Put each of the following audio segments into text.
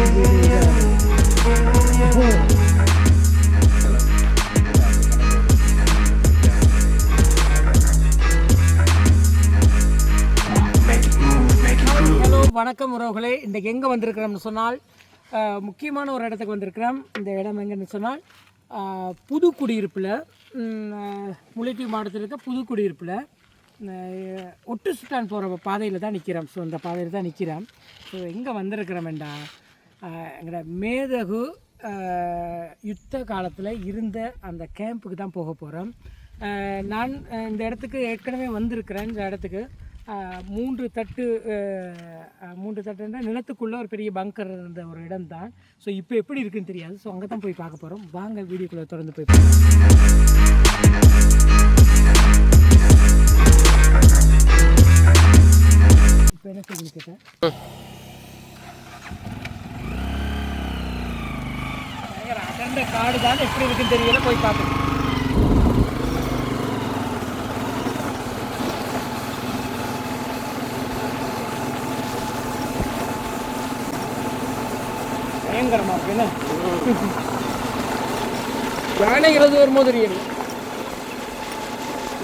வணக்கம் உறவுகளே, இன்றைக்கு எங்கே வந்திருக்கிறோம்னு சொன்னால் முக்கியமான ஒரு இடத்துக்கு வந்திருக்கிறோம். இந்த இடம் எங்கன்னு சொன்னால் புதுக்குடியிருப்பில், முல்லைத்தீவு மாவட்டத்தில் இருக்க புதுக்குடியிருப்பில் ஒட்டு சுட்டான் போகிற பாதையில் தான் நிற்கிறோம். ஸோ இந்த பாதையில் தான் நிற்கிறோம். ஸோ எங்கே வந்திருக்கிறோம்டா, எங்களோட மேதகு யுத்த காலத்தில் இருந்த அந்த கேம்புக்கு தான் போக போகிறோம். நான் இந்த இடத்துக்கு ஏற்கனவே வந்திருக்கிறேன். இந்த இடத்துக்கு மூன்று தட்டுன்னா நிலத்துக்குள்ளே ஒரு பெரிய பங்கர் இருந்த ஒரு இடம் தான். ஸோ இப்போ எப்படி இருக்குன்னு தெரியாது. ஸோ அங்கே தான் போய் பார்க்க போகிறோம். வாங்க வீடியோக்குள்ளே தொடர்ந்து போய் பார்க்கலாம். இப்போ என்ன செய்யுன்னு கேட்டேன், அடர்ந்த காடு தான், எப்படி இருக்குன்னு தெரியல, போய் பார்க்கணும். பயங்கரமாக இருக்கு. என்ன யானைகிறது வரும்போது தெரியல.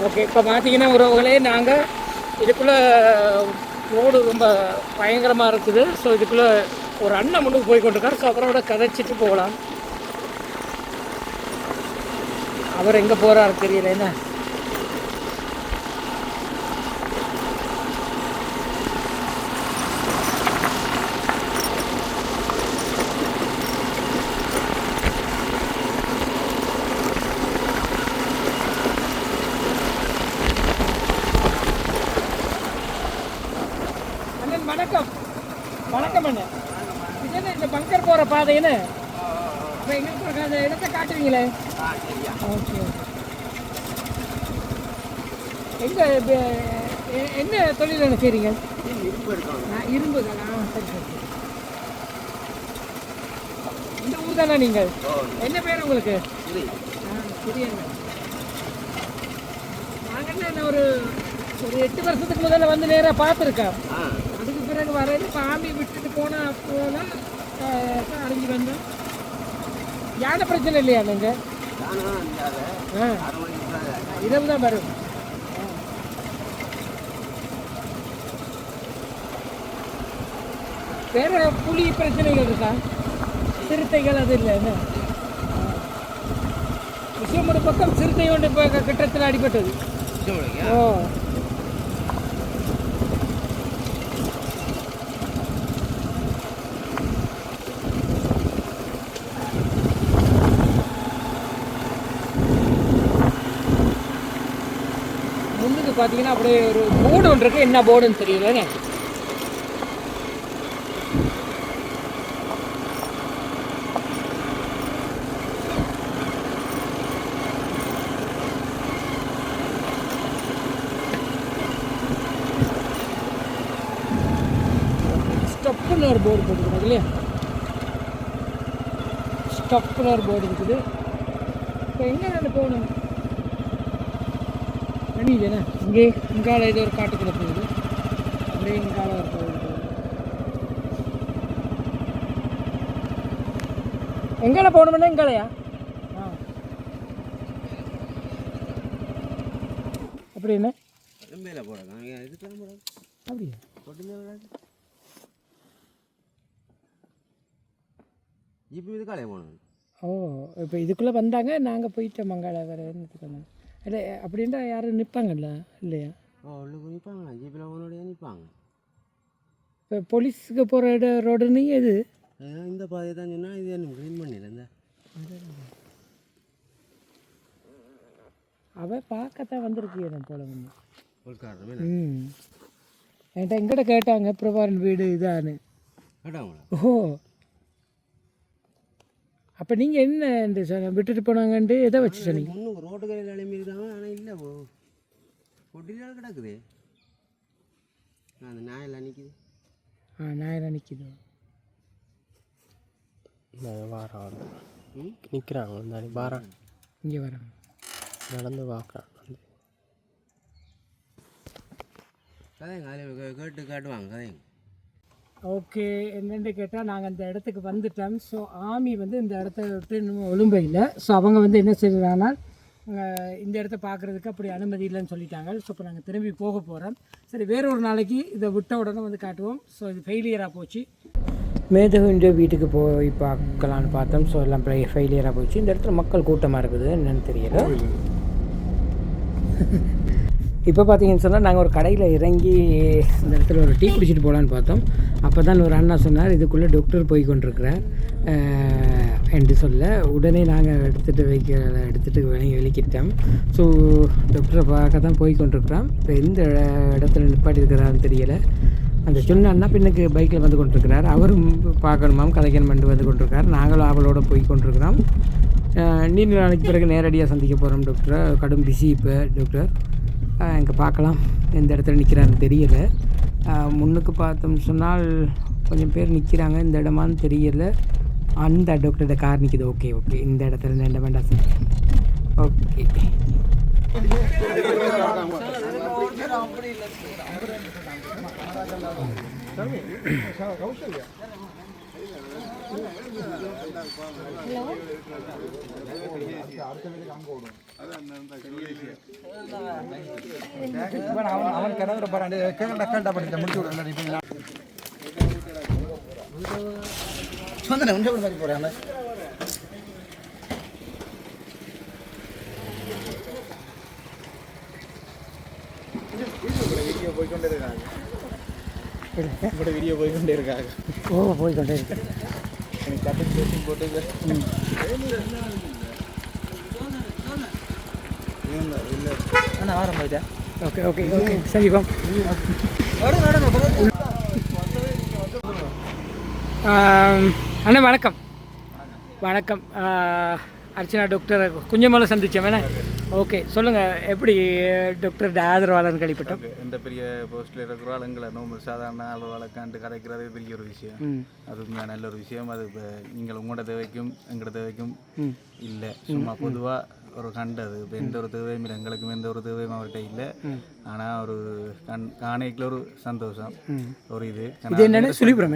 ஓகே, இப்போ பார்த்தீங்கன்னா உறவுகளே, நாங்கள் இதுக்குள்ளே ரோடு ரொம்ப பயங்கரமாக இருக்குது. ஸோ இதுக்குள்ளே ஒரு அண்ணன் முன்னுக்கு போய் கொண்டிருக்கார். ஸோ அவரோட கதைச்சிட்டு போகலாம். அவர் எங்கே போகிறாரு தெரியல. என்ன வணக்கம் அண்ணன். இது என்ன இந்த பங்கர் போகிற பாதைன்னு இப்போ எங்களுக்கு அந்த இடத்தை காட்டுவீங்களே? ஓகே. எங்கே என்ன தொழில் என்ன செய்கிறீங்க? இரும்பு தானா? சரி சரி. இந்த ஊர் தானே நீங்கள்? என்ன பேர் உங்களுக்கு? சரியாங்க. நாங்கள் என்ன ஒரு 8 வருஷத்துக்கு முதல்ல வந்து நேராக பார்த்துருக்கேன். அதுக்கு பிறகு வரையில பாம்பி விட்டுட்டு போனால் அப்போதான் அடைஞ்சு வந்தோம். யானை பிரச்சனை இல்லையா நீங்கள்? இரவு தான் வரும். வேற புலி பிரச்சனைகள் இருக்கா? சிறுத்தைகள் அது இல்லை என்ன? விஷயம் ஒரு பக்கம் சிறுத்தை ஒன்று இப்போ கிட்டத்தில் அடிபட்டது. ஓ, பார்த்தீங்கன்னா அப்படியே ஒரு போர்டு ஒன்று இருக்குது. என்ன போர்டுன்னு தெரியல. ஸ்டப்புன்னு ஒரு போர்டு போட்டுருக்காங்க இல்லையா? ஸ்டப்புன்னு ஒரு போர்டு இருக்குது. இப்போ எங்கே நான் போகணும்? இல்லைண்ணா, இங்கே இங்கால ஏதோ ஒரு காட்டுக்குள்ள போகுது. அப்படியே இங்கால ஒரு போகுது. எங்கால போகணும்னா இங்காலையா? அப்படி என்ன அப்படியா? ஓ, இப்போ இதுக்குள்ளே வந்தாங்க, நாங்கள் போயிட்டோம். மங்காள வேறு என்னத்துக்கு வந்தாங்க? இல்லை அப்படின்ட்டா யாரும் நிற்பாங்கல்ல இல்லையா? நிற்பாங்க, ஜீப்பில் ஒன்னோடய நிற்பாங்க. இப்போ போலீஸுக்கு போகிற ரோடுன்னு எது? இந்த பாதையை தான் சொன்னால் இது என்ன க்ளீன் பண்ணிடல. இந்த அவன் பார்க்கத்தான் வந்திருக்கு போல வந்து. ம், என்கிட்ட எங்கிட்ட கேட்டாங்க பிரபாரன் வீடு இதான்னு கேட்டாங்களா? ஓ, அப்போ நீங்கள் என்ன இந்த விட்டுட்டு போனாங்கன்ட்டு எதை வச்சு சொன்னீங்க? இன்னும் ரோட்டு கரையில் எழுப்பியிருக்காங்க. ஆனால் இல்லை, கொட்டிலாம் கிடக்குது. அந்த நாயெல்லாம் நிற்கிது. நாயெல்லாம் நிற்கிது. வாரம் நிற்கிறாங்க. இந்த வாரம் இங்கே வராங்க, நடந்து பார்க்குறாங்க. கதைங்க அதில் கேட்டு காட்டுவாங்க. கதைங்க ஓகே, என்னென்னு கேட்டால் நாங்கள் அந்த இடத்துக்கு வந்துட்டோம். ஸோ ஆமி வந்து இந்த இடத்த விட்டு இன்னும் ஒழும்பை இல்லை. ஸோ அவங்க வந்து என்ன செய்கிறாங்கன்னா இந்த இடத்த பார்க்குறதுக்கு அப்படி அனுமதி இல்லைன்னு சொல்லிட்டாங்க. ஸோ இப்போ நாங்கள் திரும்பி போக போகிறோம். சரி, வேறொரு நாளைக்கு இதை விட்ட உடனே வந்து காட்டுவோம். ஸோ இது ஃபெயிலியராக போச்சு. மேதகுண்ட வீட்டுக்கு போய் பார்க்கலான்னு பார்த்தோம். ஸோ எல்லாம் ஃபெயிலியராக போச்சு. இந்த இடத்துல மக்கள் கூட்டமாக இருக்குது, என்னென்னு தெரியல. இப்போ பார்த்தீங்கன்னு சொன்னால் நாங்கள் ஒரு கடையில் இறங்கி இந்த இடத்துல ஒரு டீ குடிச்சிட்டு போகலான்னு பார்த்தோம். அப்போ தான் ஒரு அண்ணா சொன்னார், இதுக்குள்ளே டாக்டர் போய் கொண்டிருக்கிறார் என்று சொல்ல உடனே நாங்கள் எடுத்துகிட்டு வெளிக்கிட்டோம். ஸோ டாக்டரை பார்க்க தான் போய் கொண்டிருக்கிறோம். இப்போ எந்த இடத்துல நிப்பாட்டி இருக்கிறாருன்னு தெரியலை. அந்த சொன்ன அண்ணா பின்னுக்கு பைக்கில் வந்து கொண்டிருக்கிறார். அவரும் பார்க்கணுமாம், கதைக்கணுமென்று வந்து கொண்டிருக்கிறார். நாங்களும் அவளோட போய் கொண்டிருக்கிறோம். நீண்ட நாளைக்கு பிறகு நேரடியாக சந்திக்க போகிறோம் டாக்டரை. கடும் பிஸி இப்போ டாக்டர். இங்கே பார்க்கலாம் எந்த இடத்துல நிற்கிறாருன்னு தெரியலை. முன்னுக்கு பார்த்தோம்னு சொன்னால் கொஞ்சம் பேர் நிற்கிறாங்க. இந்த இடமான்னு தெரியலை. அந்த டாக்டரோட கார் நிற்கிது. ஓகே ஓகே, இந்த இடத்துல நின்று வேண்டாம் சார். ஓகே, அவன் கிடங்குற பாரு கண்டா படித்த முடிச்சு விட சொந்த உண்டு மாதிரி போகிறாங்க. வீடியோ போய்கொண்டே இருக்காங்க. உங்களோட வீடியோ போய்கொண்டே இருக்காங்க. ஓ, போய்கொண்டே இருக்கு. எனக்கு கட்டிங் பேசிங் போட்டு அண்ணா வாரம் போயிட்டேன். ஓகே ஓகே ஓகே, சந்திப்போம். அண்ணா வணக்கம். வணக்கம். அர்ச்சனா டாக்டர் கொஞ்சம் மேலே சந்தித்தோம் வேணா. ஓகே, சொல்லுங்கள், எப்படி டாக்டர் ஆதரவாளர்னு கேள்விப்பட்டோம். எந்த பெரிய போஸ்ட்டில் இருக்கிற ஆளுங்களை நம்ம சாதாரண ஆளுவாளுக்காண்டு கதைக்கிறது பெரிய ஒரு விஷயம். அது நல்ல ஒரு விஷயம். அது இப்போ நீங்கள் உங்களோட தேவைக்கும் எங்களோட தேவைக்கும் இல்லை, சும்மா பொதுவாக ஒரு கண்டது. இப்போ எந்த ஒரு தேவையும் இல்லை, எங்களுக்கும் எந்த ஒரு தேவையும் அவர்கிட்ட இல்லை. ஆனால் ஒரு காணைக்குள்ள ஒரு சந்தோஷம், ஒரு இது என்னென்ன சொல்லிப்புறம்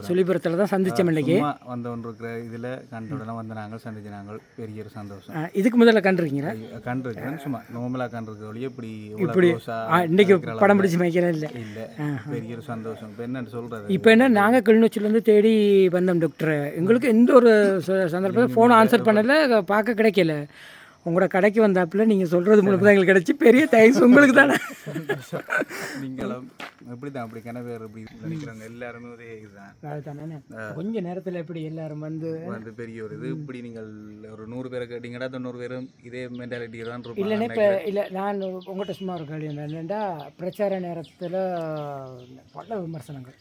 சொல்லிப்புறத்தில் தான் சந்திச்சோம். இன்னைக்கு வந்த ஒன்று இருக்கிற இதில் கண்டுடலாம் வந்து நாங்கள் சந்திச்சு நாங்கள் பெரிய ஒரு சந்தோஷம். இதுக்கு முதல்ல கண்டிருக்கீங்களா? கண்டிருக்கிறேன், சும்மா நார்மலாக கண்டிருக்க வழியே இப்படி இன்னைக்கு படம் பிடிச்சி வைக்கிறேன் இல்லை இல்லை, பெரிய ஒரு சந்தோஷம். இப்போ என்னன்னு சொல்கிறது, இப்போ என்ன நாங்கள் கிளிநொச்சிலேருந்து தேடி வந்தோம் டாக்டர். எங்களுக்கு எந்த ஒரு சந்தர்ப்பத்தில் ஃபோன் ஆன்சர் பண்ணலை, பார்க்க கிடைக்கல. உங்களோட கடைக்கு வந்தாப்புல நீங்கள் சொல்கிறது மூலம் தான் எங்களுக்கு கிடச்சி. பெரிய தேங்க்ஸ் உங்களுக்கு தானே. நீங்களும் எப்படி தான் அப்படி கிணறு இப்படி நினைக்கிறாங்க எல்லாருமே ஒரே இதுதான். அதுதானே கொஞ்ச நேரத்தில் எப்படி எல்லாரும் வந்து பெரிய ஒரு இது. இப்படி நீங்கள் ஒரு 100 பேரை கேட்டீங்கன்னா 90 பேரும் இதே மென்டாலிட்டி தான் இருக்கும். இல்லைன்னா இப்போ இல்லை, நான் உங்கள்கிட்ட சும்மா ஒரு கேள்வி என்னென்னா, பிரச்சார நேரத்தில் பல விமர்சனங்கள்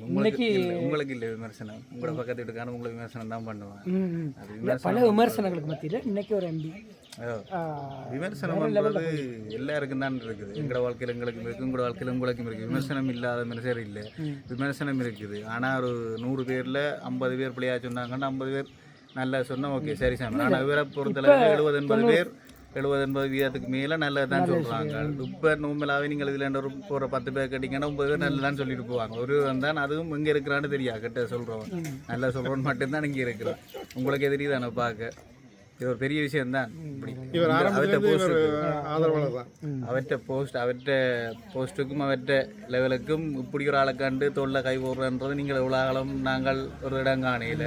உங்களுக்கு இல்லை விமர்சனம். உங்களோட பக்கத்து வீட்டுக்கான உங்களை விமர்சனம் தான் பண்ணுவேன். பல விமர்சனங்களுக்கு மத்தியில் இன்னைக்கு ஒரு எம்பி விமர்சனம் பண்ணுறது எல்லாருக்கும் தான் இருக்குது. எங்களோட வாழ்க்கையில் எங்களுக்கும் இருக்குது, உங்களோட வாழ்க்கையில் உங்களுக்கும் இருக்குது. விமர்சனம் இல்லாத மனுஷர் இல்லை, விமர்சனம் இருக்குது. ஆனால் ஒரு 100 பேரில் 50 பேர் பிள்ளையா சொன்னாங்கன்னா 50 பேர் நல்லா சொன்னால் ஓகே, சரி சாமி. ஆனால் இவரை பொறுத்தளவு 70-80 பேர் 70-80 வீதத்துக்கு மேலே நல்லது தான் சொல்கிறாங்க. இப்போ நோம்பலாகவே நீங்கள் இதில் ஒரு போகிற 10 பேர் கேட்டிங்கன்னா 9 பேர் நல்லா தான் சொல்லிட்டு போவாங்க. ஒரு தான் அதுவும் இங்கே இருக்கிறான்னு தெரியாது. கிட்ட சொல்கிறவன் நல்லா சொல்கிறவன் மட்டும்தான் இங்கே இருக்கிறான். உங்களுக்கு எதிரி தானே பார்க்க. இது ஒரு பெரிய விஷயம் தான். அவற்ற போஸ்ட்டுக்கும் அவற்ற லெவலுக்கும் இப்படி ஒரு ஆளை கண்டு தோல்ல கை போடுறன்றது நீங்கள் எவ்வளோ ஆழம் நாங்கள் ஒரு இடம் காணையில்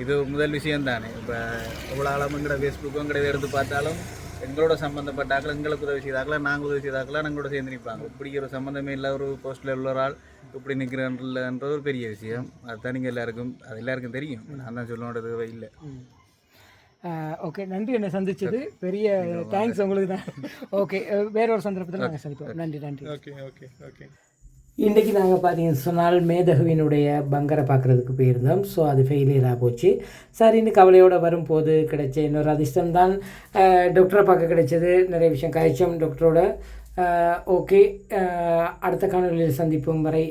இது முதல் விஷயம் தானே. இப்போ எவ்வளோ ஆழம் எங்களோட ஃபேஸ்புக்கும் எங்களோட எடுத்து பார்த்தாலும் எங்களோட சம்மந்தப்பட்டாக்கள் எங்களுக்கு உதவி செய்தாக்களா, நாங்கள் உதவி செய்தாக்களா நாங்களோட சேர்ந்து நிற்பாங்க. இப்படி ஒரு சம்மந்தமே இல்லை ஒரு போஸ்ட்டில் உள்ள ஒரு ஆள் இப்படி நிற்கிறன்றது ஒரு பெரிய விஷயம். அதுதான் நீங்கள் எல்லாருக்கும் தெரியும். நான் தான் சொல்லணுன்றது இல்லை. ஓகே, நன்றி. என்னை சந்திச்சது பெரிய தேங்க்ஸ் உங்களுக்கு தான். ஓகே, வேற ஒரு சந்தர்ப்பத்தில் நாங்கள் சந்திப்போம். நன்றி நன்றி. Okay okay okay. இன்றைக்கி நாங்கள் பார்த்தீங்கன்னு சொன்னால் மேதகுவினுடைய பங்கரை பார்க்குறதுக்கு போயிருந்தோம். ஸோ அது ஃபெயிலியராக போச்சு. சரின்னு கவலையோடு வரும்போது கிடைச்ச இன்னொரு அதிர்ஷ்டம் தான் டாக்டரை பார்க்க கிடைச்சது. நிறைய விஷயம் கழிச்சோம் டாக்டரோட. ஓகே, அடுத்த காணொலியில் சந்திப்போம் வரை